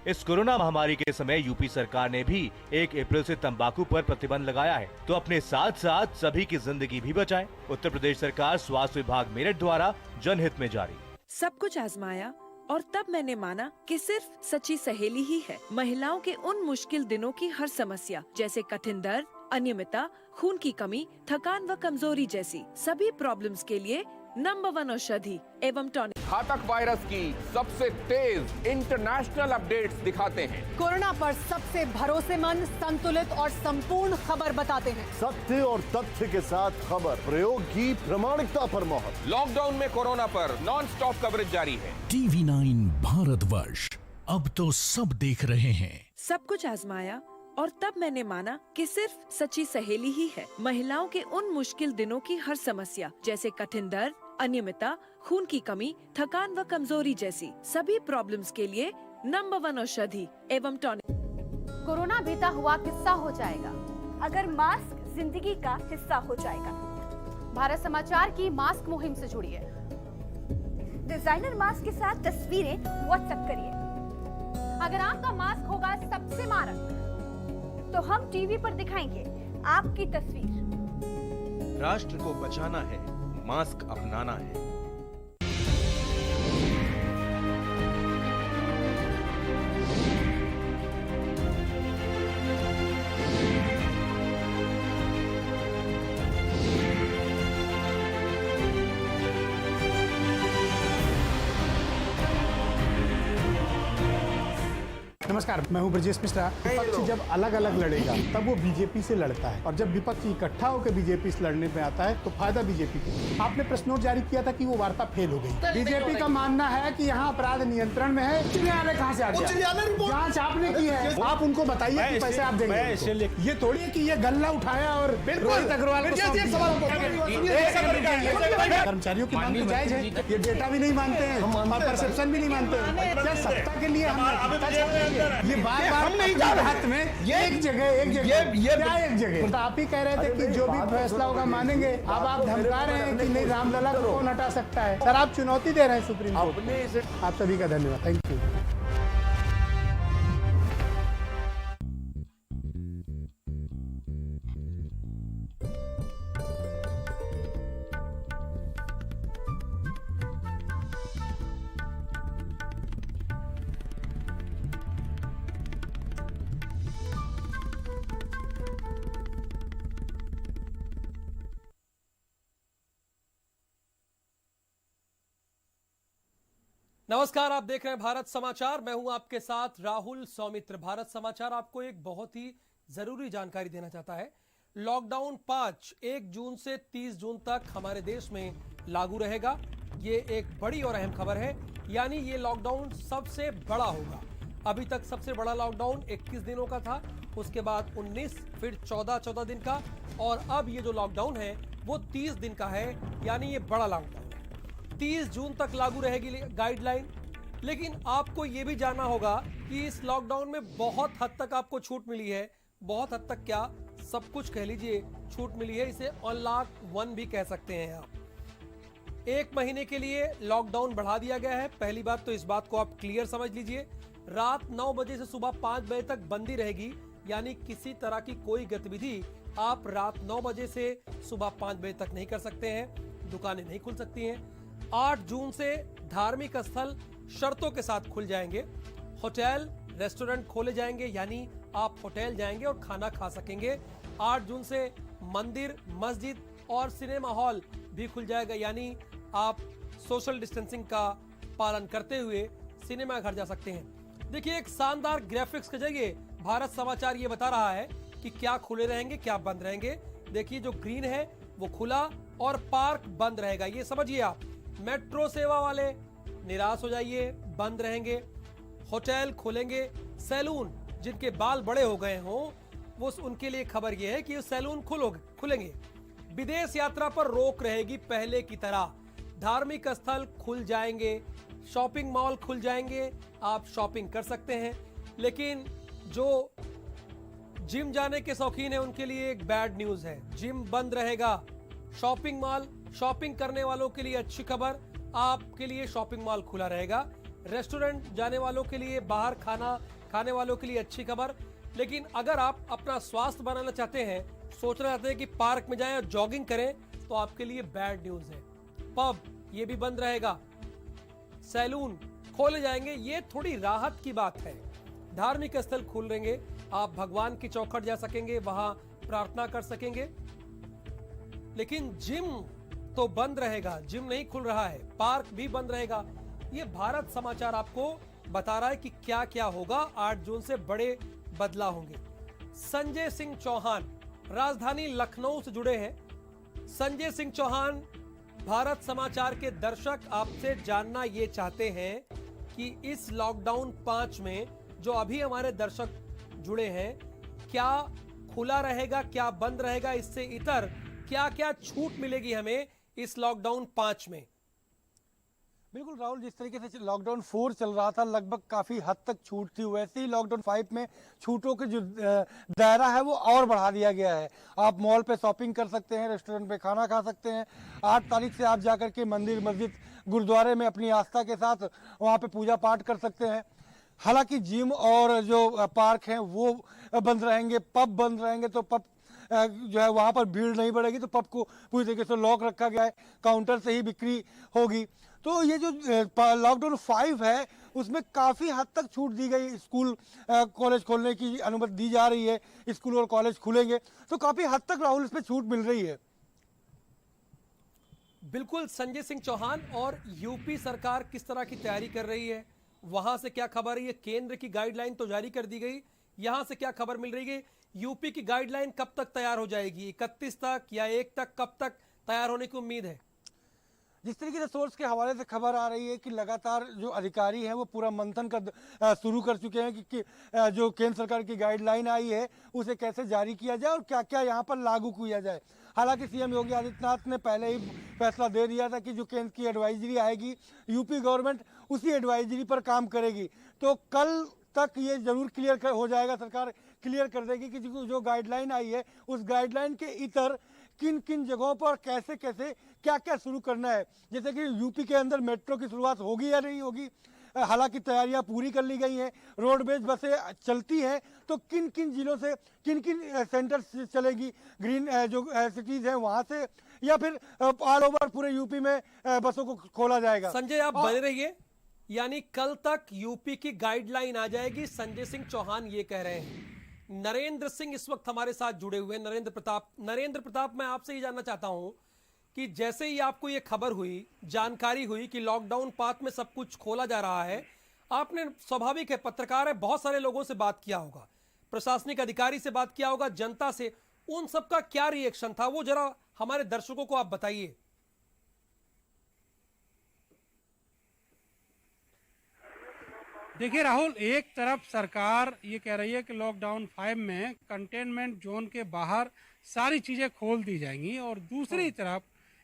इस कोरोना महामारी के समय यूपी सरकार ने भी 1 अप्रैल से तंबाकू पर प्रतिबंध लगाया है, तो अपने साथ साथ सभी की जिंदगी भी बचाएं। उत्तर प्रदेश सरकार स्वास्थ्य विभाग मेरठ द्वारा जनहित में जारी। सब कुछ आजमाया और तब मैंने माना कि सिर्फ सच्ची सहेली ही है महिलाओं के उन मुश्किल दिनों की हर समस्या, जैसे कठिन दर्द, अनियमितता, खून की कमी, थकान व कमजोरी जैसी सभी प्रॉब्लम्स के लिए नंबर 1 औषधि एवं टॉनिक। घातक वायरस की सबसे तेज इंटरनेशनल अपडेट्स दिखाते हैं। कोरोना पर सबसे भरोसेमंद, संतुलित और संपूर्ण खबर बताते हैं। सत्य और तथ्य के साथ खबर, प्रयोग की प्रामाणिकता पर मोहर। लॉकडाउन में कोरोना पर नॉन स्टॉप कवरेज जारी है। TV9 भारतवर्ष, अब तो सब देख रहे हैं। सब कुछ आजमाया और तब मैंने माना कि सिर्फ सच्ची सहेली ही है महिलाओं के उन मुश्किल दिनों की हर समस्या, जैसे कठिन दर्द, अनियमितता, खून की कमी, थकान व कमजोरी जैसी सभी प्रॉब्लम्स के लिए नंबर 1 औषधि एवं टॉनिक। कोरोना बीता हुआ किस्सा हो जाएगा अगर मास्क जिंदगी का हिस्सा हो जाएगा। भारत समाचार की मास्क मुहिम से जुड़िए। डिजाइनर मास्क के साथ तस्वीरें व्हाट्सएप करिए। अगर आपका मास्क होगा सबसे मारक, तो हम टीवी पर दिखाएंगे आपकी तस्वीर। राष्ट्र को बचाना है, मास्क अपनाना है। नमस्कार, मैं हूं ब्रजेश मिश्रा। विपक्ष जब अलग अलग लड़ेगा तब वो बीजेपी से लड़ता है, और जब विपक्ष इकट्ठा होकर बीजेपी से लड़ने में आता है तो फायदा बीजेपी को। आपने प्रेस नोट जारी किया था कि वो वार्ता फेल हो गई। बीजेपी का मानना है कि यहाँ अपराध नियंत्रण में है। उच्च न्यायालय कहाँ से आ गया? जांच आपने की है, आप उनको बताइए कि पैसे आप देंगे। ये थोड़ी है कि ये गल्ला उठाया और रोहित अग्रवाल को सौंप दिया। कर्मचारियों की मांग जायज है, ये डेटा भी नहीं मानते हैं और परसेप्शन भी नहीं मानते हैं। क्या सत्ता के लिए हम ये बार बार नहीं जा रहे हाथ में एक जगह क्या एक जगह। तो आप ही कह रहे थे कि जो भी फैसला होगा मानेंगे। अब आप धमका रहे हैं कि नहीं, रामलला को कौन हटा सकता है। सर, आप चुनौती दे रहे हैं सुप्रीम कोर्ट। आप सभी का धन्यवाद, थैंक यू। नमस्कार, आप देख रहे हैं भारत समाचार। मैं हूं आपके साथ राहुल सौमित्र। भारत समाचार आपको एक बहुत ही जरूरी जानकारी देना चाहता है। लॉकडाउन 1 जून से 30 जून तक हमारे देश में लागू रहेगा। ये एक बड़ी और अहम खबर है, यानी ये लॉकडाउन सबसे बड़ा होगा। अभी तक सबसे बड़ा लॉकडाउन 21 दिनों का था, उसके बाद 19, फिर 14 दिन का, और अब ये जो लॉकडाउन है वो 30 दिन का है, यानी ये बड़ा लॉकडाउन। 30 जून तक लागू रहेगी गाइडलाइन। लेकिन आपको यह भी जानना होगा कि इस लॉकडाउन में बहुत हद तक आपको छूट मिली है। बहुत हद तक क्या, सब कुछ कह लीजिए छूट मिली है। इसे अनलॉक 1 भी कह सकते हैं आप। 1 महीने के लिए लॉकडाउन बढ़ा दिया गया है। पहली बात तो इस बात को आप क्लियर समझ लीजिए। रात 9 बजे से सुबह 5 बजे तक बंदी रहेगी, यानी किसी तरह की कोई गतिविधि आप रात 9 बजे से सुबह 5 बजे तक नहीं कर सकते हैं। दुकानें नहीं खुल सकती हैं। 8 जून से धार्मिक स्थल शर्तों के साथ खुल जाएंगे। होटल, रेस्टोरेंट खोले जाएंगे, यानी आप होटल जाएंगे और खाना खा सकेंगे। 8 जून से मंदिर, मस्जिद और सिनेमा हॉल भी खुल जाएगा, यानी आप सोशल डिस्टेंसिंग का पालन करते हुए सिनेमा घर जा सकते हैं। देखिए, एक शानदार ग्राफिक्स के जरिए भारत समाचार ये बता रहा है कि क्या खुले रहेंगे, क्या बंद रहेंगे। देखिए, जो ग्रीन है वो खुला और पार्क बंद रहेगा, ये समझिए आप। मेट्रो सेवा वाले निराश हो जाइए, बंद रहेंगे। होटल खोलेंगे। सैलून, जिनके बाल बड़े हो गए हों, वो उनके लिए खबर यह है कि सैलून खुलेंगे। विदेश यात्रा पर रोक रहेगी पहले की तरह। धार्मिक स्थल खुल जाएंगे। शॉपिंग मॉल खुल जाएंगे, आप शॉपिंग कर सकते हैं। लेकिन जो जिम जाने के शौकीन है उनके लिए एक बैड न्यूज है, जिम बंद रहेगा। शॉपिंग मॉल, शॉपिंग करने वालों के लिए अच्छी खबर, आपके लिए शॉपिंग मॉल खुला रहेगा। रेस्टोरेंट जाने वालों के लिए, बाहर खाना खाने वालों के लिए अच्छी खबर। लेकिन अगर आप अपना स्वास्थ्य बनाना चाहते हैं, सोचना चाहते हैं कि पार्क में जाएं और जॉगिंग करें, तो आपके लिए बैड न्यूज है। पब ये भी बंद रहेगा, सैलून खोले जाएंगे, ये थोड़ी राहत की बात है। धार्मिक स्थल खुलेंगे, आप भगवान की चौखट जा सकेंगे, वहां प्रार्थना कर सकेंगे। लेकिन जिम तो बंद रहेगा, जिम नहीं खुल रहा है, पार्क भी बंद रहेगा। ये भारत समाचार आपको बता रहा है कि क्या क्या होगा। 8 जून से बड़े बदलाव होंगे। संजय सिंह चौहान राजधानी लखनऊ से जुड़े हैं। संजय सिंह चौहान, भारत समाचार के दर्शक आपसे जानना ये चाहते हैं कि इस लॉकडाउन 5 में जो अभी हमारे दर्शक जुड़े हैं, क्या खुला रहेगा, क्या बंद रहेगा, इससे इतर क्या क्या छूट मिलेगी हमें इस लॉकडाउन 5 में? बिल्कुल राहुल, जिस तरीके से लॉकडाउन 4 चल रहा था, लगभग काफ़ी हद तक छूट थी, वैसे ही लॉकडाउन 5 में छूटों के जो दायरा है वो और बढ़ा दिया गया है। आप मॉल पे शॉपिंग कर सकते हैं, रेस्टोरेंट पे खाना खा सकते हैं। 8 तारीख से आप जाकर के मंदिर, मस्जिद, गुरुद्वारे में अपनी आस्था के साथ वहाँ पे पूजा पाठ कर सकते हैं। हालांकि जिम और जो पार्क हैं वो बंद रहेंगे, पब बंद रहेंगे, तो पब जो है वहाँ पर भीड़ नहीं बढ़ेगी, तो पब को पूरी तरीके से लॉक रखा गया है, काउंटर से ही बिक्री होगी। तो ये जो लॉकडाउन 5 है उसमें काफ़ी हद तक छूट दी गई। स्कूल कॉलेज खोलने की अनुमति दी जा रही है, स्कूल और कॉलेज खुलेंगे, तो काफ़ी हद तक राहुल इसमें छूट मिल रही है। बिल्कुल संजय सिंह चौहान, और यूपी सरकार किस तरह की तैयारी कर रही है, वहां से क्या खबर है? ये केंद्र की गाइडलाइन तो जारी कर दी गई, यहां से क्या खबर मिल रही है? यूपी की गाइडलाइन कब तक तैयार हो जाएगी? 31 तक या 1 तक, कब तक तैयार होने की उम्मीद है? जिस तरीके से सोर्स के हवाले से खबर आ रही है कि लगातार जो अधिकारी हैं वो पूरा मंथन शुरू कर चुके हैं कि जो केंद्र सरकार की गाइडलाइन आई है उसे कैसे जारी किया जाए और क्या क्या यहाँ पर लागू किया जाए। हालांकि सीएम योगी आदित्यनाथ ने पहले ही फैसला दे दिया था कि जो केंद्र की एडवाइजरी आएगी, यूपी गवर्नमेंट उसी एडवाइजरी पर काम करेगी। तो कल तक ये जरूर क्लियर हो जाएगा, सरकार क्लियर कर देगी कि जो गाइडलाइन आई है उस गाइडलाइन के इतर किन किन जगहों पर कैसे कैसे क्या क्या शुरू करना है। जैसे कि यूपी के अंदर मेट्रो की शुरुआत होगी या नहीं होगी, हालांकि तैयारियां पूरी कर ली गई हैं। रोडवेज बसें चलती हैं, तो किन किन जिलों से किन किन सेंटर से चलेगी, ग्रीन जो सिटीज़ हैं वहाँ से, या फिर ऑल ओवर पूरे यूपी में बसों को खोला जाएगा। संजय, आप बने रहिए, यानी कल तक यूपी की गाइडलाइन आ जाएगी, संजय सिंह चौहान ये कह रहे हैं। नरेंद्र सिंह इस वक्त हमारे साथ जुड़े हुए, नरेंद्र प्रताप, मैं आपसे ये जानना चाहता हूं कि जैसे ही आपको ये खबर हुई, जानकारी हुई कि लॉकडाउन 5 में सब कुछ खोला जा रहा है, आपने, स्वाभाविक है, पत्रकार है, बहुत सारे लोगों से बात किया होगा, प्रशासनिक अधिकारी से बात किया होगा, जनता से, उन सबका क्या रिएक्शन था, वो जरा हमारे दर्शकों को आप बताइए। देखिए राहुल, एक तरफ सरकार ये कह रही है कि लॉकडाउन 5 में कंटेनमेंट जोन के बाहर सारी चीज़ें खोल दी जाएंगी, और दूसरी तरफ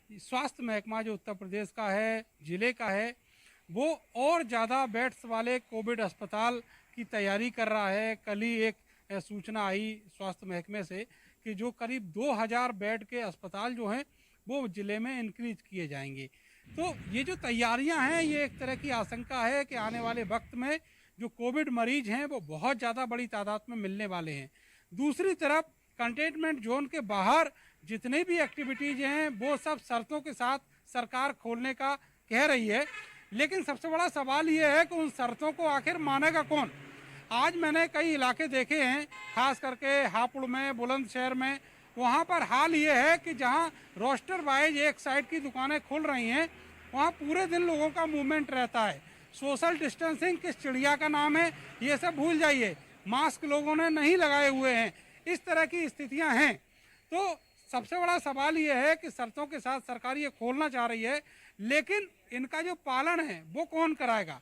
स्वास्थ्य महकमा जो उत्तर प्रदेश का है, जिले का है, वो और ज़्यादा बेड्स वाले कोविड अस्पताल की तैयारी कर रहा है। कल ही एक सूचना आई स्वास्थ्य महकमे से कि जो करीब 2000 बेड के अस्पताल जो हैं वो जिले में इंक्रीज किए जाएंगे। तो ये जो तैयारियां हैं, ये एक तरह की आशंका है कि आने वाले वक्त में जो कोविड मरीज हैं वो बहुत ज़्यादा बड़ी तादाद में मिलने वाले हैं। दूसरी तरफ कंटेनमेंट जोन के बाहर जितनी भी एक्टिविटीज़ हैं वो सब शर्तों के साथ सरकार खोलने का कह रही है, लेकिन सबसे बड़ा सवाल ये है कि उन शर्तों को आखिर मानेगा कौन। आज मैंने कई इलाके देखे हैं, खास करके हापुड़ में, बुलंदशहर में, वहाँ पर हाल ये है कि जहाँ रोस्टर वाइज एक साइड की दुकानें खुल रही हैं, वहाँ पूरे दिन लोगों का मूवमेंट रहता है। सोशल डिस्टेंसिंग किस चिड़िया का नाम है ये सब भूल जाइए, मास्क लोगों ने नहीं लगाए हुए हैं, इस तरह की स्थितियाँ हैं। तो सबसे बड़ा सवाल ये है कि शर्तों के साथ सरकार ये खोलना चाह रही है, लेकिन इनका जो पालन है वो कौन कराएगा,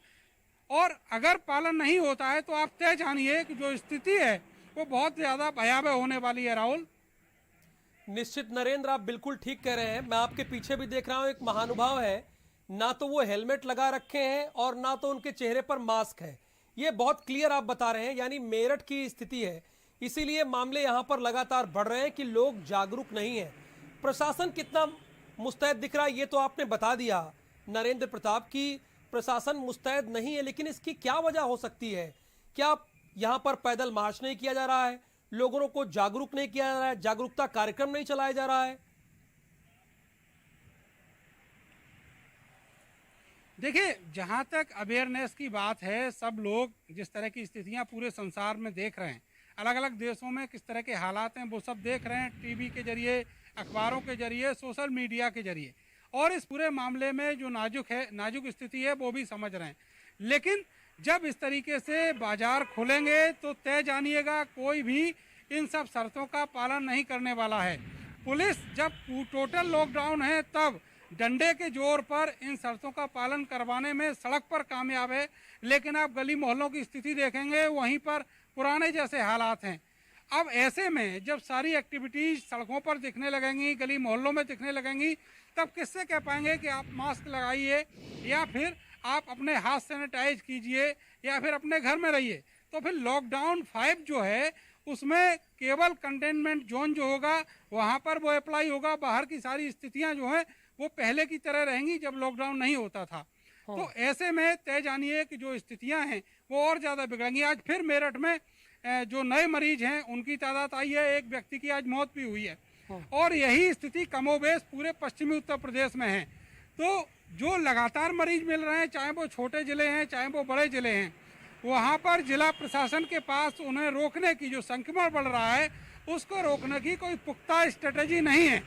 और अगर पालन नहीं होता है तो आप तय जानिए कि जो स्थिति है वो बहुत ज़्यादा भयावह होने वाली है। राहुल, निश्चित नरेंद्र, आप बिल्कुल ठीक कह रहे हैं। मैं आपके पीछे भी देख रहा हूं, एक महानुभाव है, ना तो वो हेलमेट लगा रखे हैं और ना तो उनके चेहरे पर मास्क है। ये बहुत क्लियर आप बता रहे हैं, यानी मेरठ की स्थिति है, इसीलिए मामले यहां पर लगातार बढ़ रहे हैं कि लोग जागरूक नहीं है। प्रशासन कितना मुस्तैद दिख रहा है ये तो आपने बता दिया नरेंद्र प्रताप, की प्रशासन मुस्तैद नहीं है, लेकिन इसकी क्या वजह हो सकती है? क्या यहाँ पर पैदल मार्च नहीं किया जा रहा है, लोगों को जागरूक नहीं किया जा रहा है, जागरूकता कार्यक्रम नहीं चलाया जा रहा है? देखिए, जहाँ तक अवेयरनेस की बात है, सब लोग जिस तरह की स्थितियाँ पूरे संसार में देख रहे हैं, अलग अलग देशों में किस तरह के हालात हैं वो सब देख रहे हैं, टीवी के जरिए, अखबारों के जरिए, सोशल मीडिया के जरिए, और इस पूरे मामले में जो नाजुक स्थिति है वो भी समझ रहे हैं। लेकिन जब इस तरीके से बाजार खुलेंगे तो तय जानिएगा कोई भी इन सब शर्तों का पालन नहीं करने वाला है। पुलिस जब टोटल लॉकडाउन है तब डंडे के जोर पर इन शर्तों का पालन करवाने में सड़क पर कामयाब है, लेकिन आप गली मोहल्लों की स्थिति देखेंगे वहीं पर पुराने जैसे हालात हैं। अब ऐसे में जब सारी एक्टिविटीज सड़कों पर दिखने लगेंगी, गली मोहल्लों में दिखने लगेंगी, तब किससे कह पाएंगे कि आप मास्क लगाइए या फिर आप अपने हाथ सैनिटाइज कीजिए या फिर अपने घर में रहिए? तो फिर लॉकडाउन 5 जो है उसमें केवल कंटेनमेंट जोन जो होगा वहाँ पर वो अप्लाई होगा, बाहर की सारी स्थितियाँ जो हैं वो पहले की तरह रहेंगी जब लॉकडाउन नहीं होता था। तो ऐसे में तय जानिए कि जो स्थितियां हैं वो और ज़्यादा बिगड़ेंगी। आज फिर मेरठ में जो नए मरीज हैं उनकी तादाद आई है, एक व्यक्ति की आज मौत भी हुई है, और यही स्थिति कमोबेश पूरे पश्चिमी उत्तर प्रदेश में है। तो जो लगातार मरीज मिल रहे हैं, चाहे वो छोटे ज़िले हैं चाहे वो बड़े ज़िले हैं, वहाँ पर जिला प्रशासन के पास उन्हें रोकने की, जो संक्रमण बढ़ रहा है उसको रोकने की कोई पुख्ता स्ट्रेटेजी नहीं है।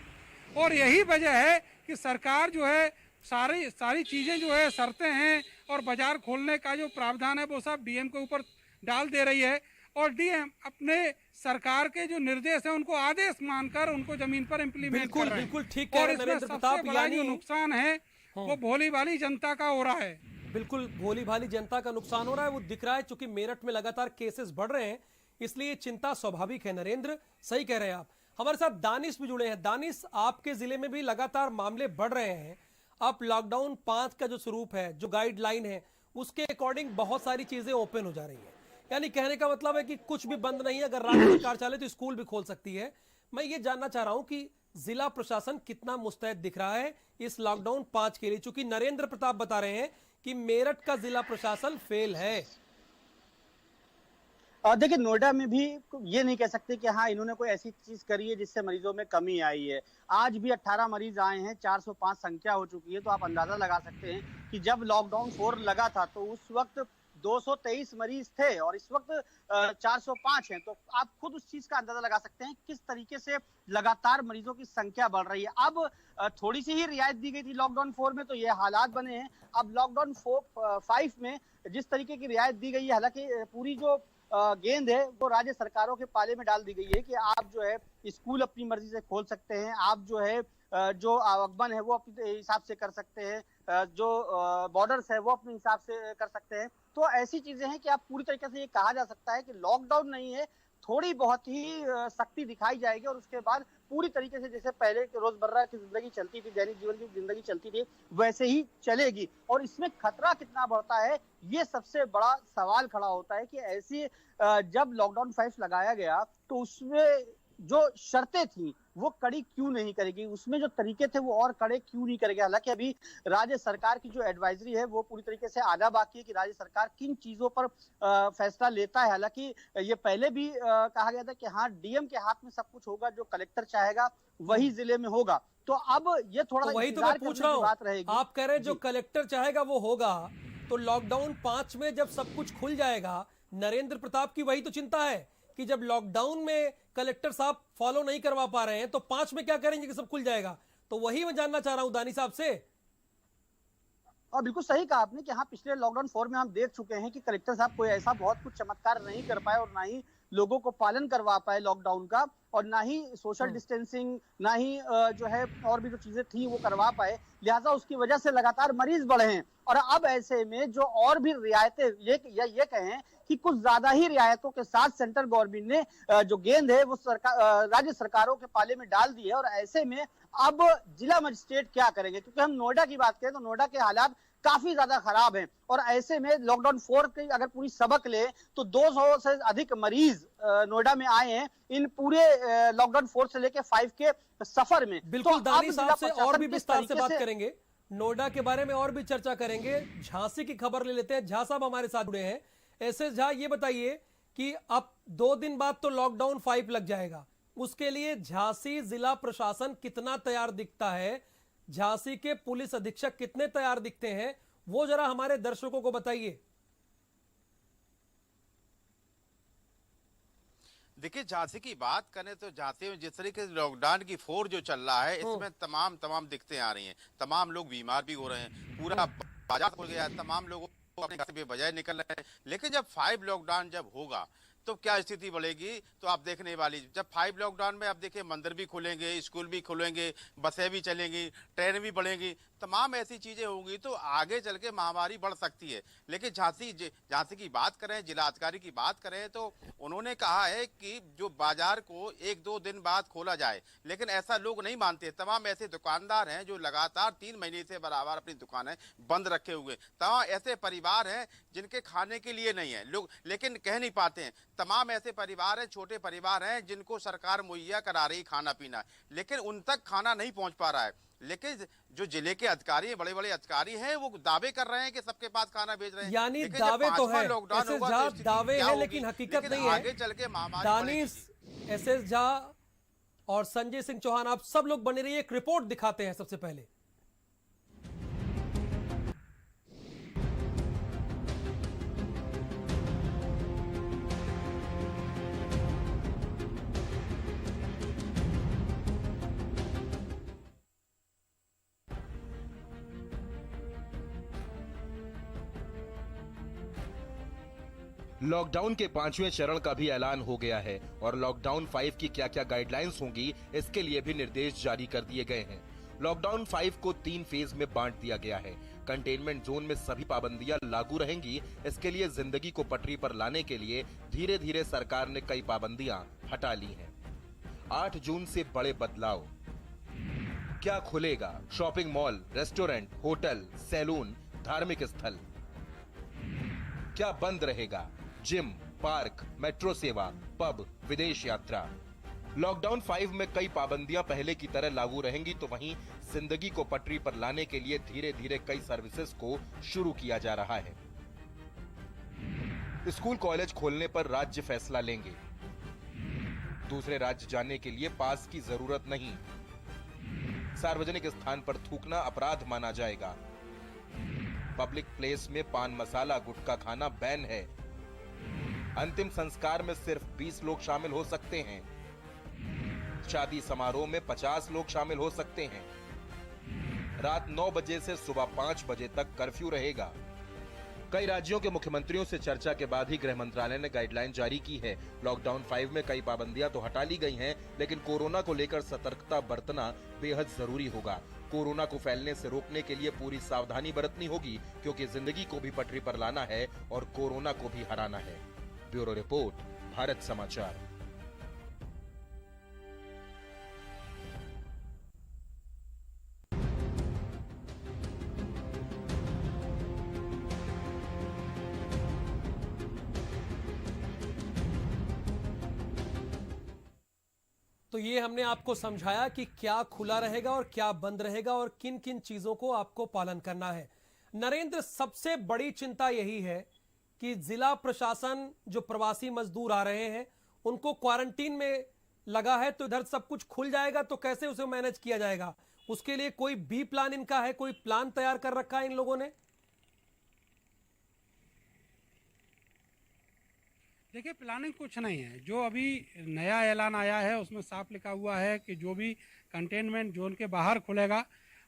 और यही वजह है कि सरकार जो है सारी चीज़ें जो है, शर्तें हैं और बाजार खोलने का जो प्रावधान है वो सब डीएम के ऊपर डाल दे रही है, और डीएम अपने सरकार के जो निर्देश हैं उनको आदेश मानकर उनको जमीन पर इम्प्लीमेंट कर रहे हैं। बिल्कुल ठीक और इसमें सबसे बड़ा जो नुकसान है वो भोली भाली जनता का हो रहा है। बिल्कुल भोली भाली जनता का नुकसान हो रहा है, वो दिख रहा है। चूंकि मेरठ में लगातार केसेस बढ़ रहे हैं इसलिए चिंता स्वाभाविक है। नरेंद्र, सही कह रहे हैं आप। हमारे साथ दानिश भी जुड़े हैं। दानिश, आपके जिले में भी लगातार मामले बढ़ रहे हैं। अब लॉकडाउन 5 का जो स्वरूप है, जो गाइडलाइन है, उसके अकॉर्डिंग बहुत सारी चीजें ओपन हो जा रही है। यानी कहने का मतलब है कि कुछ भी बंद नहीं है। अगर राज्य सरकार चाहे तो स्कूल भी खोल सकती है। मैं ये जानना चाह रहा हूं कि जिला प्रशासन कितना मुस्तैद दिख रहा है इस लॉकडाउन 5 के लिए, चूंकि नरेंद्र प्रताप बता रहे हैं कि मेरठ का जिला प्रशासन फेल है। देखिए, नोएडा में भी ये नहीं कह सकते कि हाँ इन्होंने कोई ऐसी चीज करी है जिससे मरीजों में कमी आई है। आज भी 18 मरीज आए हैं, 405 संख्या हो चुकी है। तो आप अंदाजा लगा सकते हैं कि जब लॉकडाउन 4 लगा था तो उस वक्त 223 मरीज थे और इस वक्त 405 हैं। तो आप खुद उस चीज का अंदाजा लगा सकते हैं किस तरीके से लगातार मरीजों की संख्या बढ़ रही है। अब थोड़ी सी ही रियायत दी गई थी लॉकडाउन 4 में, तो ये हालात बने हैं। अब लॉकडाउन 5 में जिस तरीके की रियायत दी गई है, हालांकि पूरी जो गेंद है वो राज्य सरकारों के पाले में डाल दी गई है कि आप जो है स्कूल अपनी मर्जी से खोल सकते हैं, आप जो है जो आवागमन है वो अपने हिसाब से कर सकते हैं, जो बॉर्डर्स है वो अपने हिसाब से कर सकते हैं। तो ऐसी चीजें हैं कि आप पूरी तरीके से ये कहा जा सकता है कि लॉकडाउन नहीं है, थोड़ी बहुत ही सख्ती दिखाई जाएगी और उसके बाद पूरी तरीके से जैसे पहले रोजमर्रा की जिंदगी चलती थी, दैनिक जीवन की जिंदगी चलती थी, वैसे ही चलेगी। और इसमें खतरा कितना बढ़ता है ये सबसे बड़ा सवाल खड़ा होता है कि ऐसी जब लॉकडाउन 5 लगाया गया तो उसमें जो शर्तें थी वो कड़ी क्यों नहीं करेगी, उसमें जो तरीके थे वो और कड़े क्यों नहीं करेगी। हालांकि अभी राज्य सरकार की जो एडवाइजरी है वो पूरी तरीके से आधा बाकी है कि राज्य सरकार किन चीजों पर फैसला लेता है। हालांकि ये पहले भी कहा गया था कि हाँ डीएम के हाथ में सब कुछ होगा, जो कलेक्टर चाहेगा वही जिले में होगा। तो अब ये थोड़ा तो वही तो मैं पूछ रहा हूँ, आप कह रहे हैं जो कलेक्टर चाहेगा वो होगा, तो लॉकडाउन 5 में जब सब कुछ खुल जाएगा, नरेंद्र प्रताप की वही तो चिंता है कि जब लॉकडाउन में कलेक्टर साहब फॉलो नहीं करवा पा रहे हैं तो 5 में क्या करेंगे कि सब खुल जाएगा। तो वही मैं जानना चाह रहा हूं दानी साहब से। और बिल्कुल सही कहा आपने कि हाँ पिछले लॉकडाउन 4 में हम देख चुके हैं कि कलेक्टर साहब कोई ऐसा बहुत कुछ चमत्कार नहीं कर पाए और ना ही लोगों को पालन करवा पाए लॉकडाउन का, और ना ही सोशल डिस्टेंसिंग, ना ही जो है और भी जो चीजें थी वो करवा पाए। लिहाजा उसकी वजह से लगातार मरीज बढ़े हैं। और अब ऐसे में जो और भी रियायतें ये कहें कि कुछ ज्यादा ही रियायतों के साथ सेंट्रल गवर्नमेंट ने जो गेंद है वो राज्य सरकारों के पाले में डाल दी है। और ऐसे में अब जिला मजिस्ट्रेट क्या करेंगे, क्योंकि हम नोएडा की बात करें तो नोएडा के हालात काफी ज्यादा खराब हैं। और ऐसे में लॉकडाउन 4 की अगर पूरी सबक ले तो 200 से अधिक मरीज नोएडा में आए हैं इन पूरे लॉकडाउन 4 से लेके 5 के सफर में। बिल्कुल, दानी साहब से और भी विस्तार से बात करेंगे। नोएडा के बारे में और भी चर्चा करेंगे। झांसी की खबर ले लेते हैं। झा साहब हमारे साथ जुड़े हैं। एसएस झा, ये बताइए कि अब 2 दिन बाद तो लॉकडाउन 5 लग जाएगा, उसके लिए झांसी जिला प्रशासन कितना तैयार दिखता है, झांसी के पुलिस अधीक्षक कितने तैयार दिखते हैं, वो जरा हमारे दर्शकों को बताइए। देखिए, झांसी की बात करें तो झांसी में जिस तरीके से लॉकडाउन की फोर जो चल रहा है, इसमें तमाम दिक्कतें आ रही हैं। तमाम लोग बीमार भी हो रहे हैं, पूरा बाजार खुल गया है, तमाम लोग अपने घर से बेवजह निकल रहे हैं। लेकिन जब 5 लॉकडाउन जब होगा तो क्या स्थिति बढ़ेगी, तो आप देखने वाली। जब 5 लॉकडाउन में आप देखिए, मंदिर भी खुलेंगे, स्कूल भी खुलेंगे, बसें भी चलेंगी, ट्रेन भी बढ़ेंगी, तमाम ऐसी चीजें होंगी, तो आगे चल के महामारी बढ़ सकती है। लेकिन झांसी की बात करें, जिला अधिकारी की बात करें, तो उन्होंने कहा है कि जो बाजार को 1-2 दिन बाद खोला जाए, लेकिन ऐसा लोग नहीं मानते। तमाम ऐसे दुकानदार हैं जो लगातार 3 महीने से बराबर अपनी दुकानें बंद रखे हुए। तमाम ऐसे परिवार हैं जिनके खाने के लिए नहीं है लोग, लेकिन कह नहीं पाते हैं। तमाम ऐसे परिवार हैं, छोटे परिवार हैं, जिनको सरकार मुहैया करा रही खाना पीना, लेकिन उन तक खाना नहीं पहुंच पा रहा है। लेकिन जो जिले के अधिकारी, बड़े बड़े अधिकारी हैं, वो दावे कर रहे हैं कि सबके पास खाना भेज रहे हैं। यानी दावे तो है, एसएस दावे है, लेकिन हकीकत नहीं है। आगे चल के महामारी, दानिश, एसएस झा और संजय सिंह चौहान, आप सब लोग बने रहिए। एक रिपोर्ट दिखाते हैं सबसे पहले। लॉकडाउन के 5वें चरण का भी ऐलान हो गया है और लॉकडाउन 5 की क्या क्या गाइडलाइंस होंगी, इसके लिए भी निर्देश जारी कर दिए गए हैं। लॉकडाउन 5 को 3 फेज में बांट दिया गया है। कंटेनमेंट जोन में सभी पाबंदियां लागू रहेंगी। इसके लिए जिंदगी को पटरी पर लाने के लिए धीरे धीरे सरकार ने कई पाबंदियां हटा ली हैं। 8 जून से बड़े बदलाव। क्या खुलेगा? Shopping mall, restaurant, hotel, salon, धार्मिक स्थल। क्या बंद रहेगा? जिम, पार्क, मेट्रो सेवा, पब, विदेश यात्रा। लॉकडाउन 5 में कई पाबंदियां पहले की तरह लागू रहेंगी, तो वहीं जिंदगी को पटरी पर लाने के लिए धीरे धीरे कई सर्विसेज को शुरू किया जा रहा है। स्कूल कॉलेज खोलने पर राज्य फैसला लेंगे। दूसरे राज्य जाने के लिए पास की जरूरत नहीं। सार्वजनिक स्थान पर थूकना अपराध माना जाएगा। पब्लिक प्लेस में पान मसाला गुटखा खाना बैन है। अंतिम संस्कार में सिर्फ 20 लोग शामिल हो सकते हैं। शादी समारोह में 50 लोग शामिल हो सकते हैं। रात 9 बजे से सुबह 5 बजे तक कर्फ्यू रहेगा। कई राज्यों के मुख्यमंत्रियों से चर्चा के बाद ही गृह मंत्रालय ने गाइडलाइन जारी की है। लॉकडाउन 5 में कई पाबंदियां तो हटा ली गई हैं, लेकिन कोरोना को लेकर सतर्कता बरतना बेहद जरूरी होगा। कोरोना को फैलने से रोकने के लिए पूरी सावधानी बरतनी होगी, क्योंकि जिंदगी को भी पटरी पर लाना है और कोरोना को भी हराना है। ब्यूरो रिपोर्ट, भारत समाचार। तो ये हमने आपको समझाया कि क्या खुला रहेगा और क्या बंद रहेगा और किन किन चीजों को आपको पालन करना है। नरेंद्र, सबसे बड़ी चिंता यही है कि जिला प्रशासन जो प्रवासी मजदूर आ रहे हैं उनको क्वारंटीन में लगा है, तो इधर सब कुछ खुल जाएगा तो कैसे उसे मैनेज किया जाएगा? उसके लिए कोई बी प्लान इनका है? कोई प्लान तैयार कर रखा है इन लोगों ने? देखिए, प्लानिंग कुछ नहीं है। जो अभी नया ऐलान आया है उसमें साफ लिखा हुआ है कि जो भी कंटेनमेंट जोन के बाहर खुलेगा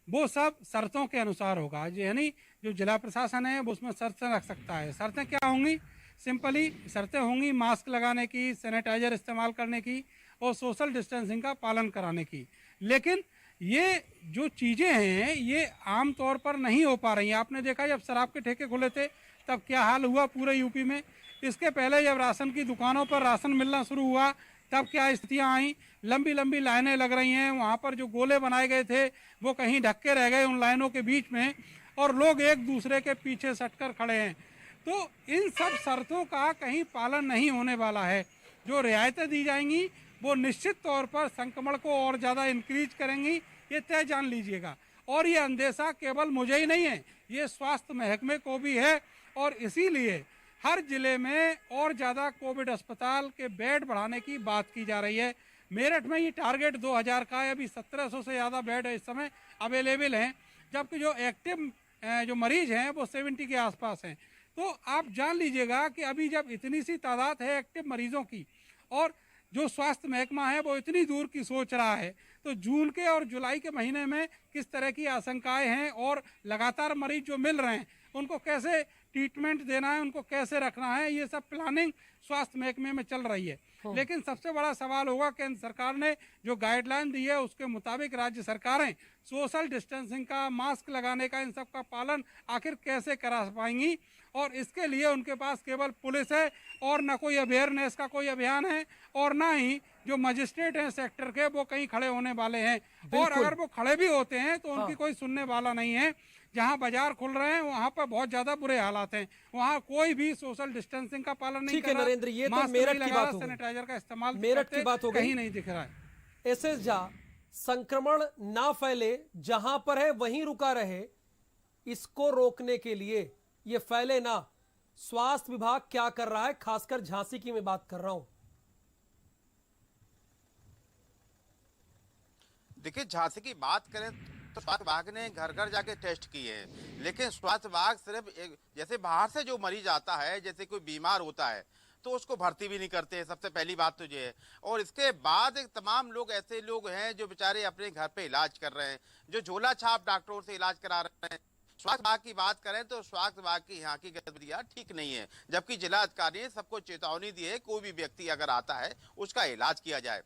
वो सब शर्तों के अनुसार होगा। यानी जो जिला प्रशासन है वो उसमें शर्तें रख सकता है। शर्तें क्या होंगी? सिंपली शर्तें होंगी मास्क लगाने की, सैनिटाइजर इस्तेमाल करने की और सोशल डिस्टेंसिंग का पालन कराने की। लेकिन ये जो चीज़ें हैं ये आम तौर पर नहीं हो पा रही हैं। आपने देखा जब शराब के ठेके खुले थे तब क्या हाल हुआ पूरे यूपी में। इसके पहले जब राशन की दुकानों पर राशन मिलना शुरू हुआ तब क्या स्थितियां आई। लंबी लंबी लाइनें लग रही हैं। वहाँ पर जो गोले बनाए गए थे वो कहीं ढक्के रह गए उन लाइनों के बीच में, और लोग एक दूसरे के पीछे सटकर खड़े हैं। तो इन सब शर्तों का कहीं पालन नहीं होने वाला है। जो रियायतें दी जाएंगी वो निश्चित तौर पर संक्रमण को और ज़्यादा इंक्रीज करेंगी, ये तय जान लीजिएगा। और ये अंदेशा केवल मुझे ही नहीं है, ये स्वास्थ्य महकमे को भी है। और इसीलिए हर जिले में और ज़्यादा कोविड अस्पताल के बेड बढ़ाने की बात की जा रही है। मेरठ में ये टारगेट 2000 का है, अभी 1700 से ज़्यादा बेड इस समय अवेलेबल हैं, जबकि जो एक्टिव जो मरीज हैं वो 70 के आसपास हैं। तो आप जान लीजिएगा कि अभी जब इतनी सी तादाद है एक्टिव मरीजों की और जो स्वास्थ्य महकमा है वो इतनी दूर की सोच रहा है, तो जून के और जुलाई के महीने में किस तरह की आशंकाएं हैं और लगातार मरीज जो मिल रहे हैं उनको कैसे ट्रीटमेंट देना है, उनको कैसे रखना है, ये सब प्लानिंग स्वास्थ्य महकमे में चल रही है। लेकिन सबसे बड़ा सवाल होगा केंद्र सरकार ने जो गाइडलाइन दी है उसके मुताबिक राज्य सरकारें सोशल डिस्टेंसिंग का, मास्क लगाने का, इन सब का पालन आखिर कैसे करा पाएंगी। और इसके लिए उनके पास केवल पुलिस है और न कोई अवेयरनेस का कोई अभियान है और ना ही जो मजिस्ट्रेट हैं सेक्टर के वो कहीं खड़े होने वाले हैं। और अगर वो खड़े भी होते हैं तो उनकी कोई सुनने वाला नहीं है। जहां बाजार खुल रहे हैं वहां पर बहुत ज्यादा बुरे हालात हैं, वहां कोई भी सोशल डिस्टेंसिंग का पालन नहीं कर रहा। नरेंद्र, ये तो मेरठ की बात हो गई, सैनिटाइजर का इस्तेमाल मेरठ की बात हो गई, कहीं नहीं दिख रहा है। एसएस झा, संक्रमण ना फैले, जहां पर है वहीं रुका रहे, इसको रोकने के लिए, ये फैले ना, स्वास्थ्य विभाग क्या कर रहा है? खासकर झांसी की मैं बात कर रहा हूं। देखिए, झांसी की बात करें तो स्वास्थ्य विभाग ने घर घर जाके टेस्ट किए हैं, लेकिन स्वास्थ्य विभाग सिर्फ जैसे बाहर से जो मरीज आता है, जैसे कोई बीमार होता है तो उसको भर्ती भी नहीं करते, सबसे पहली बात तो ये है। और इसके बाद तमाम लोग ऐसे लोग हैं जो बेचारे अपने घर पे इलाज कर रहे हैं, जो झोला छाप डॉक्टरों से इलाज करा रहे हैं। स्वास्थ्य विभाग की बात करें तो स्वास्थ्य विभाग की यहाँ की गतिविधियां ठीक नहीं है, जबकि जिला अधिकारी ने सबको चेतावनी दी है कोई भी व्यक्ति अगर आता है उसका इलाज किया जाए।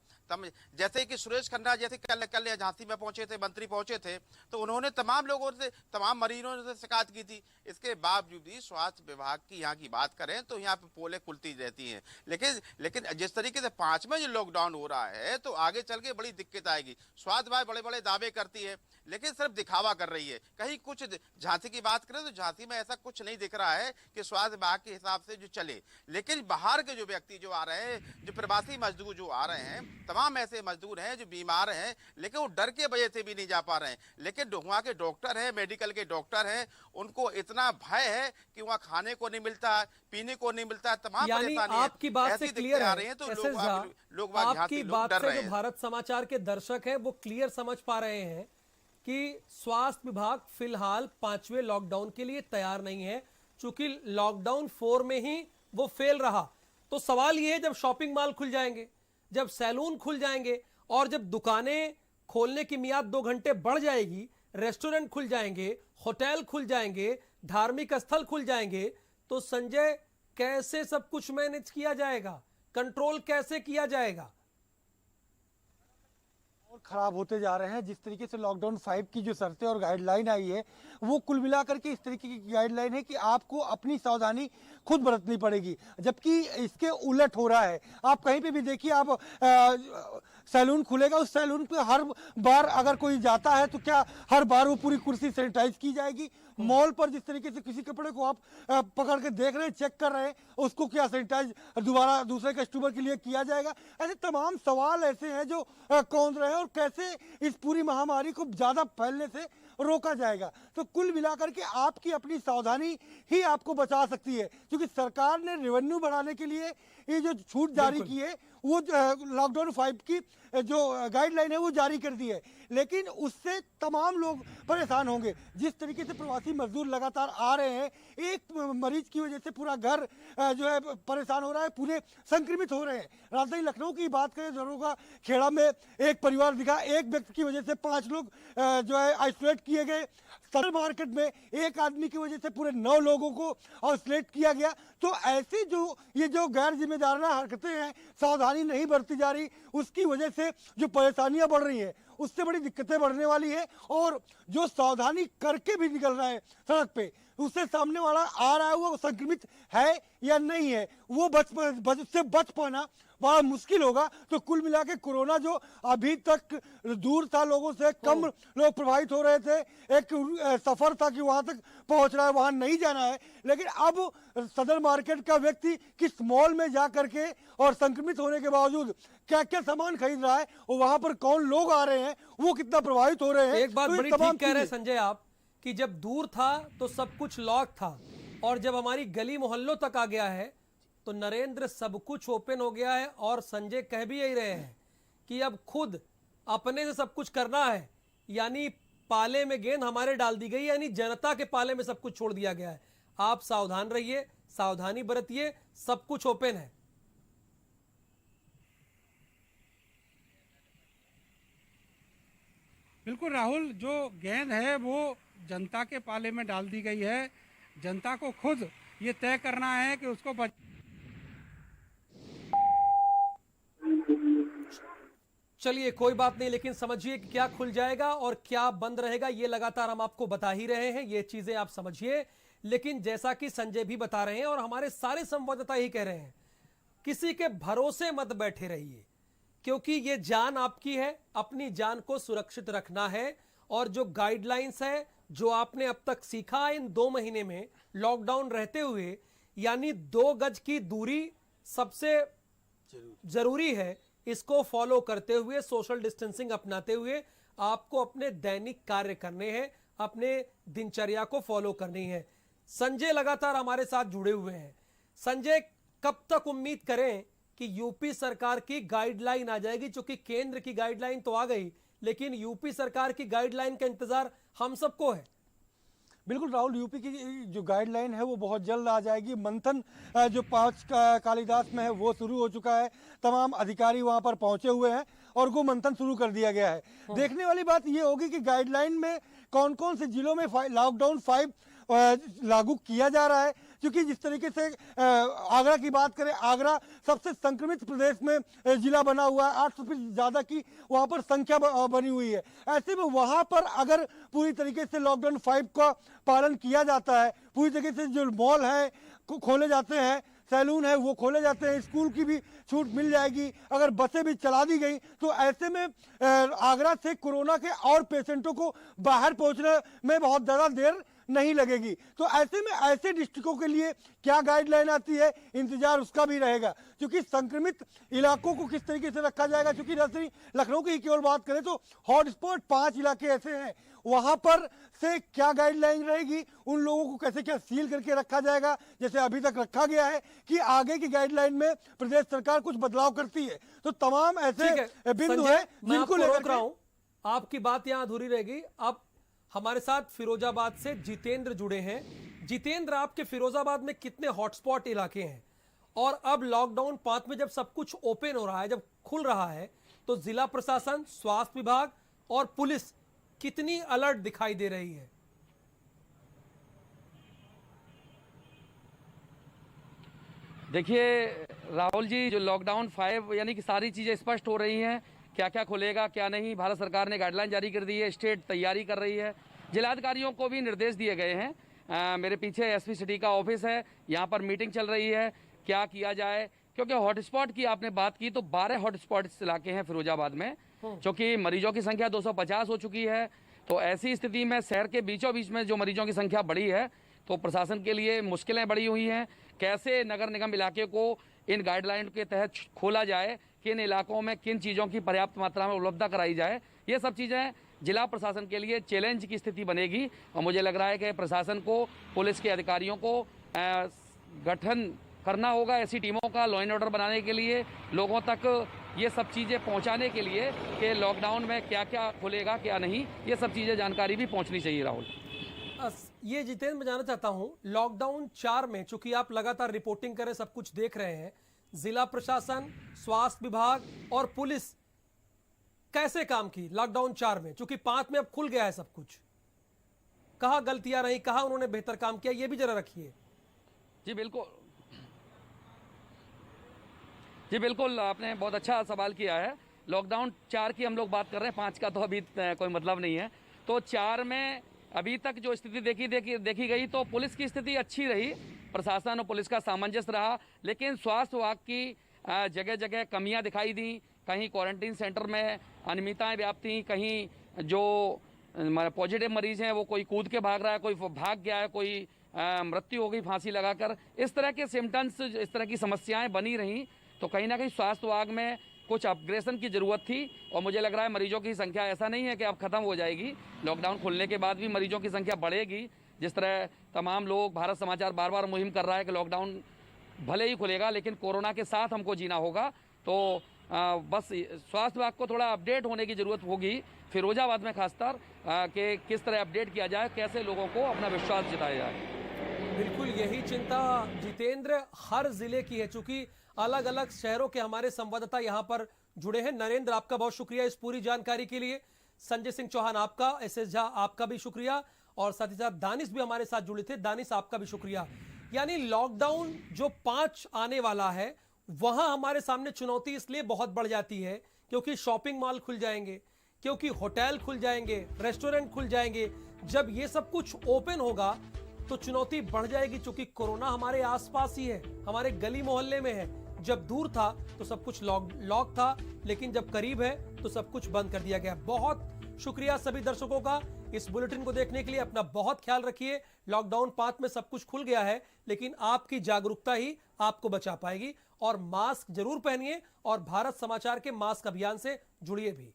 जैसे कि सुरेश खन्ना जैसे कल झांसी में पहुंचे थे, मंत्री पहुंचे थे, तो उन्होंने तमाम लोगों से, तमाम मरीजों से शिकायत की थी। इसके बावजूद भी स्वास्थ्य विभाग की यहाँ की बात करें तो यहाँ पे पोलें खुलती रहती हैं। लेकिन जिस तरीके से 5 में जो लॉकडाउन हो रहा है तो आगे चल के बड़ी दिक्कत आएगी। स्वास्थ्य विभाग बड़े बड़े दावे करती है लेकिन सिर्फ दिखावा कर रही है। कहीं कुछ झांसी की बात करें तो झांसी में ऐसा कुछ नहीं दिख रहा है कि स्वास्थ्य विभाग के हिसाब से जो चले। लेकिन बाहर के जो व्यक्ति जो आ रहे हैं, जो प्रवासी मजदूर जो आ रहे हैं, तमाम ऐसे मजदूर हैं जो बीमार हैं लेकिन वो डर के वजह से भी नहीं जा पा रहे हैं। लेकिन वहाँ के डॉक्टर हैं, मेडिकल के डॉक्टर हैं, उनको इतना भय है कि वहाँ खाने को नहीं मिलता, पीने को नहीं मिलता, तमाम परेशानी आपकी बात से क्लियर आ रही है। तो लोग आपकी बात से जो भारत समाचार के दर्शक हैं वो क्लियर समझ पा रहे हैं कि स्वास्थ्य विभाग फिलहाल 5वें लॉकडाउन के लिए तैयार नहीं है, चूंकि लॉकडाउन 4 में ही वो फेल रहा। तो सवाल ये है, जब शॉपिंग मॉल खुल जाएंगे, जब सैलून खुल जाएंगे और जब दुकानें खोलने की मियाद 2 घंटे बढ़ जाएगी, रेस्टोरेंट खुल जाएंगे, होटल खुल जाएंगे, धार्मिक स्थल खुल जाएंगे, तो संजय कैसे सब कुछ मैनेज किया जाएगा, कंट्रोल कैसे किया जाएगा? और खराब होते जा रहे हैं। जिस तरीके से लॉकडाउन 5 की जो शर्तें और गाइडलाइन आई है वो कुल मिलाकर के इस तरीके की गाइडलाइन है कि आपको अपनी सावधानी खुद बरतनी पड़ेगी, जबकि इसके उलट हो रहा है। आप कहीं पे भी देखिए, आप सैलून खुलेगा, उस सैलून पे हर बार अगर कोई जाता है तो क्या हर बार वो पूरी कुर्सी सैनिटाइज की जाएगी? मॉल पर जिस तरीके से किसी कपड़े को आप पकड़ के देख रहे हैं, चेक कर रहे हैं, उसको क्या सैनिटाइज दोबारा दूसरे कस्टमर के लिए किया जाएगा? ऐसे तमाम सवाल ऐसे हैं जो कौंध रहे हैं और कैसे इस पूरी महामारी को ज्यादा फैलने से रोका जाएगा। तो कुल मिलाकर के आपकी अपनी सावधानी ही आपको बचा सकती है, क्योंकि सरकार ने रेवेन्यू बढ़ाने के लिए ये जो छूट जारी की है, वो लॉकडाउन 5 की जो गाइडलाइन है वो जारी कर दी है, लेकिन उससे तमाम लोग परेशान होंगे। जिस तरीके से प्रवासी मजदूर लगातार आ रहे हैं, एक मरीज की वजह से पूरा घर जो है परेशान हो रहा है, पूरे संक्रमित हो रहे हैं। राजधानी लखनऊ की बात करें, दरोगा खेड़ा में एक परिवार दिखा, एक व्यक्ति की वजह से 5 लोग जो है आइसोलेट किए गए। सदर मार्केट में एक आदमी की वजह से पूरे 9 लोगों को आइसोलेट किया गया। तो ऐसी ये जो गैर जिम्मेदाराना हरकतें हैं, सावधानी नहीं बरती जा रही, उसकी वजह से जो परेशानियां बढ़ रही हैं, उससे बड़ी दिक्कतें बढ़ने वाली है। और जो सावधानी करके भी निकल रहा है सड़क पे, उससे सामने वाला आ रहा है वो संक्रमित है या नहीं है, वो उससे बच पाना बड़ा मुश्किल होगा। तो कुल मिला के कोरोना जो अभी तक दूर था, लोगों से कम लोग प्रभावित हो रहे थे, एक सफर था कि वहां तक पहुंच रहा है, वहां नहीं जाना है, लेकिन अब सदर मार्केट का व्यक्ति किस मॉल में जा करके और संक्रमित होने के बावजूद क्या क्या सामान खरीद रहा है और वहां पर कौन लोग आ रहे हैं, वो कितना प्रभावित हो रहे हैं। एक बात बड़ी ठीक कह रहे हैं संजय आप कि जब दूर था तो सब कुछ लॉक था, और जब हमारी गली मोहल्लों तक आ गया है तो नरेंद्र सब कुछ ओपन हो गया है। और संजय कह भी यही रहे हैं कि अब खुद अपने से सब कुछ करना है, यानी पाले में गेंद हमारे डाल दी गई, यानी जनता के पाले में सब कुछ छोड़ दिया गया है। आप सावधान रहिए, सावधानी बरतिए, सब कुछ ओपन है। बिल्कुल राहुल, जो गेंद है वो जनता के पाले में डाल दी गई है। जनता को खुद ये तय करना है कि उसको चलिए कोई बात नहीं, लेकिन समझिए कि क्या खुल जाएगा और क्या बंद रहेगा, ये लगातार हम आपको बता ही रहे हैं, ये चीजें आप समझिए। लेकिन जैसा कि संजय भी बता रहे हैं और हमारे सारे संवाददाता ही कह रहे हैं, किसी के भरोसे मत बैठे रहिए, क्योंकि ये जान आपकी है, अपनी जान को सुरक्षित रखना है। और जो गाइडलाइंस है, जो आपने अब तक सीखा इन 2 महीने में लॉकडाउन रहते हुए, यानी 2 गज की दूरी सबसे जरूरी है, इसको फॉलो करते हुए, सोशल डिस्टेंसिंग अपनाते हुए आपको अपने दैनिक कार्य करने हैं, अपने दिनचर्या को फॉलो करनी है। संजय लगातार हमारे साथ जुड़े हुए हैं। संजय, कब तक उम्मीद करें कि यूपी सरकार की गाइडलाइन आ जाएगी? क्योंकि केंद्र की गाइडलाइन तो आ गई, लेकिन यूपी सरकार की गाइडलाइन का इंतजार हम सबको है। बिल्कुल राहुल, यूपी की जो गाइडलाइन है वो बहुत जल्द आ जाएगी। मंथन जो 5 कालिदास में है वो शुरू हो चुका है, तमाम अधिकारी वहां पर पहुंचे हुए हैं और वो मंथन शुरू कर दिया गया है। देखने वाली बात ये होगी कि गाइडलाइन में कौन कौन से जिलों में लॉकडाउन 5 लागू किया जा रहा है, क्योंकि जिस तरीके से आगरा की बात करें, आगरा सबसे संक्रमित प्रदेश में जिला बना हुआ है, 800 से ज़्यादा की वहाँ पर संख्या बनी हुई है। ऐसे में वहाँ पर अगर पूरी तरीके से लॉकडाउन 5 का पालन किया जाता है, पूरी तरीके से जो मॉल हैं खोले जाते हैं, सैलून है वो खोले जाते हैं, स्कूल की भी छूट मिल जाएगी, अगर बसें भी चला दी गई, तो ऐसे में आगरा से कोरोना के और पेशेंटों को बाहर पहुंचने में बहुत ज़्यादा देर नहीं लगेगी। तो ऐसे में ऐसे डिस्ट्रिक्टों के लिए क्या गाइडलाइन आती है, इंतजार उसका भी रहेगा, क्योंकि संक्रमित इलाकों को किस तरीके से रखा जाएगा। क्योंकि लखनऊ की केवल बात करें तो हॉटस्पॉट 5 इलाके ऐसे हैं, वहां पर से क्या गाइडलाइन रहेगी, उन लोगों को कैसे क्या सील करके रखा जाएगा, जैसे अभी तक रखा गया है, कि आगे की गाइडलाइन में प्रदेश सरकार कुछ बदलाव करती है। तो तमाम ऐसे बिंदु है जिनको रोक रहा हूं, आपकी बात यहां अधूरी रहेगी। अब हमारे साथ फिरोजाबाद से जितेंद्र जुड़े हैं। जितेंद्र, आपके फिरोजाबाद में कितने हॉटस्पॉट इलाके हैं, और अब लॉकडाउन 5 में जब सब कुछ ओपन हो रहा है, जब खुल रहा है, तो जिला प्रशासन, स्वास्थ्य विभाग और पुलिस कितनी अलर्ट दिखाई दे रही है? देखिए राहुल जी, जो लॉकडाउन 5 यानी कि सारी चीज़ें स्पष्ट हो रही हैं, क्या क्या खुलेगा क्या नहीं। भारत सरकार ने गाइडलाइन जारी कर दी है, स्टेट तैयारी कर रही है, जिलाधिकारियों को भी निर्देश दिए गए हैं। मेरे पीछे एसपी सिटी का ऑफिस है, यहाँ पर मीटिंग चल रही है, क्या किया जाए। क्योंकि हॉटस्पॉट की आपने बात की तो 12 हॉटस्पॉट इलाके हैं फिरोजाबाद में, क्योंकि मरीजों की संख्या 250 हो चुकी है। तो ऐसी स्थिति में शहर के बीचों बीच में जो मरीजों की संख्या बढ़ी है, तो प्रशासन के लिए मुश्किलें बढ़ी हुई हैं। कैसे नगर निगम इलाके को इन गाइडलाइन के तहत खोला जाए, किन इलाकों में किन चीज़ों की पर्याप्त मात्रा में उपलब्धता कराई जाए, ये सब चीज़ें जिला प्रशासन के लिए चैलेंज की स्थिति बनेगी। और मुझे लग रहा है कि प्रशासन को, पुलिस के अधिकारियों को गठन करना होगा ऐसी टीमों का, लॉ एंड ऑर्डर बनाने के लिए, लोगों तक ये सब चीज़ें पहुंचाने के लिए कि लॉकडाउन में क्या क्या खुलेगा क्या नहीं, ये सब चीज़ें जानकारी भी पहुंचनी चाहिए। राहुल, ये जितेंद्र, मैं जानना चाहता हूं, लॉकडाउन 4 में चूंकि आप लगातार रिपोर्टिंग करें, सब कुछ देख रहे हैं, जिला प्रशासन, स्वास्थ्य विभाग और पुलिस कैसे काम की लॉकडाउन 4 में? चूंकि 5 में अब खुल गया है सब कुछ, कहां गलतियां रही, कहां उन्होंने बेहतर काम किया, ये भी जरा रखिए। जी बिल्कुल, आपने बहुत अच्छा सवाल किया है। लॉकडाउन 4 की हम लोग बात कर रहे हैं, 5 का तो अभी कोई मतलब नहीं है। तो 4 में अभी तक जो स्थिति देखी गई तो पुलिस की स्थिति अच्छी रही, प्रशासन और पुलिस का सामंजस्य रहा, लेकिन स्वास्थ्य विभाग की जगह जगह कमियां दिखाई दी। कहीं क्वारंटीन सेंटर में अनियमितताएं व्याप्त, कहीं जो पॉजिटिव मरीज हैं वो कोई कूद के भाग रहा है, कोई भाग गया है, कोई मृत्यु हो गई फांसी लगाकर। इस तरह के सिम्टम्स, इस तरह की समस्याएं बनी रहीं, तो कहीं ना कहीं स्वास्थ्य विभाग में कुछ अपग्रेडेशन की जरूरत थी। और मुझे लग रहा है मरीजों की संख्या ऐसा नहीं है कि अब खत्म हो जाएगी, लॉकडाउन खुलने के बाद भी मरीजों की संख्या बढ़ेगी। जिस तरह तमाम लोग, भारत समाचार बार बार मुहिम कर रहा है कि लॉकडाउन भले ही खुलेगा लेकिन कोरोना के साथ हमको जीना होगा, तो बस स्वास्थ्य विभाग को थोड़ा अपडेट होने की जरूरत होगी, फिरोजाबाद में खासकर कि किस तरह अपडेट किया जाए, कैसे लोगों को अपना विश्वास जिताया जाए। बिल्कुल यही चिंता जितेंद्र हर जिले की है, चूंकि अलग अलग शहरों के हमारे संवाददाता यहां पर जुड़े हैं। नरेंद्र, आपका बहुत शुक्रिया इस पूरी जानकारी के लिए। संजय सिंह चौहान आपका, एसएस झा आपका भी शुक्रिया, और साथ ही साथ दानिश भी हमारे साथ जुड़े थे। दानिश आपका भी शुक्रिया। यानी लॉकडाउन जो 5 आने वाला है, वहां हमारे सामने चुनौती इसलिए बहुत बढ़ जाती है क्योंकि शॉपिंग मॉल खुल जाएंगे, क्योंकि होटल खुल जाएंगे, रेस्टोरेंट खुल जाएंगे। जब ये सब कुछ ओपन होगा तो चुनौती बढ़ जाएगी, क्योंकि कोरोना हमारे आसपास ही है, हमारे गली मोहल्ले में है। जब दूर था तो सब कुछ लॉक था, लेकिन जब करीब है तो सब कुछ बंद कर दिया गया। बहुत शुक्रिया सभी दर्शकों का इस बुलेटिन को देखने के लिए। अपना बहुत ख्याल रखिए। लॉकडाउन 5 में सब कुछ खुल गया है, लेकिन आपकी जागरूकता ही आपको बचा पाएगी। और मास्क जरूर पहनिए और भारत समाचार के मास्क अभियान से जुड़िए भी।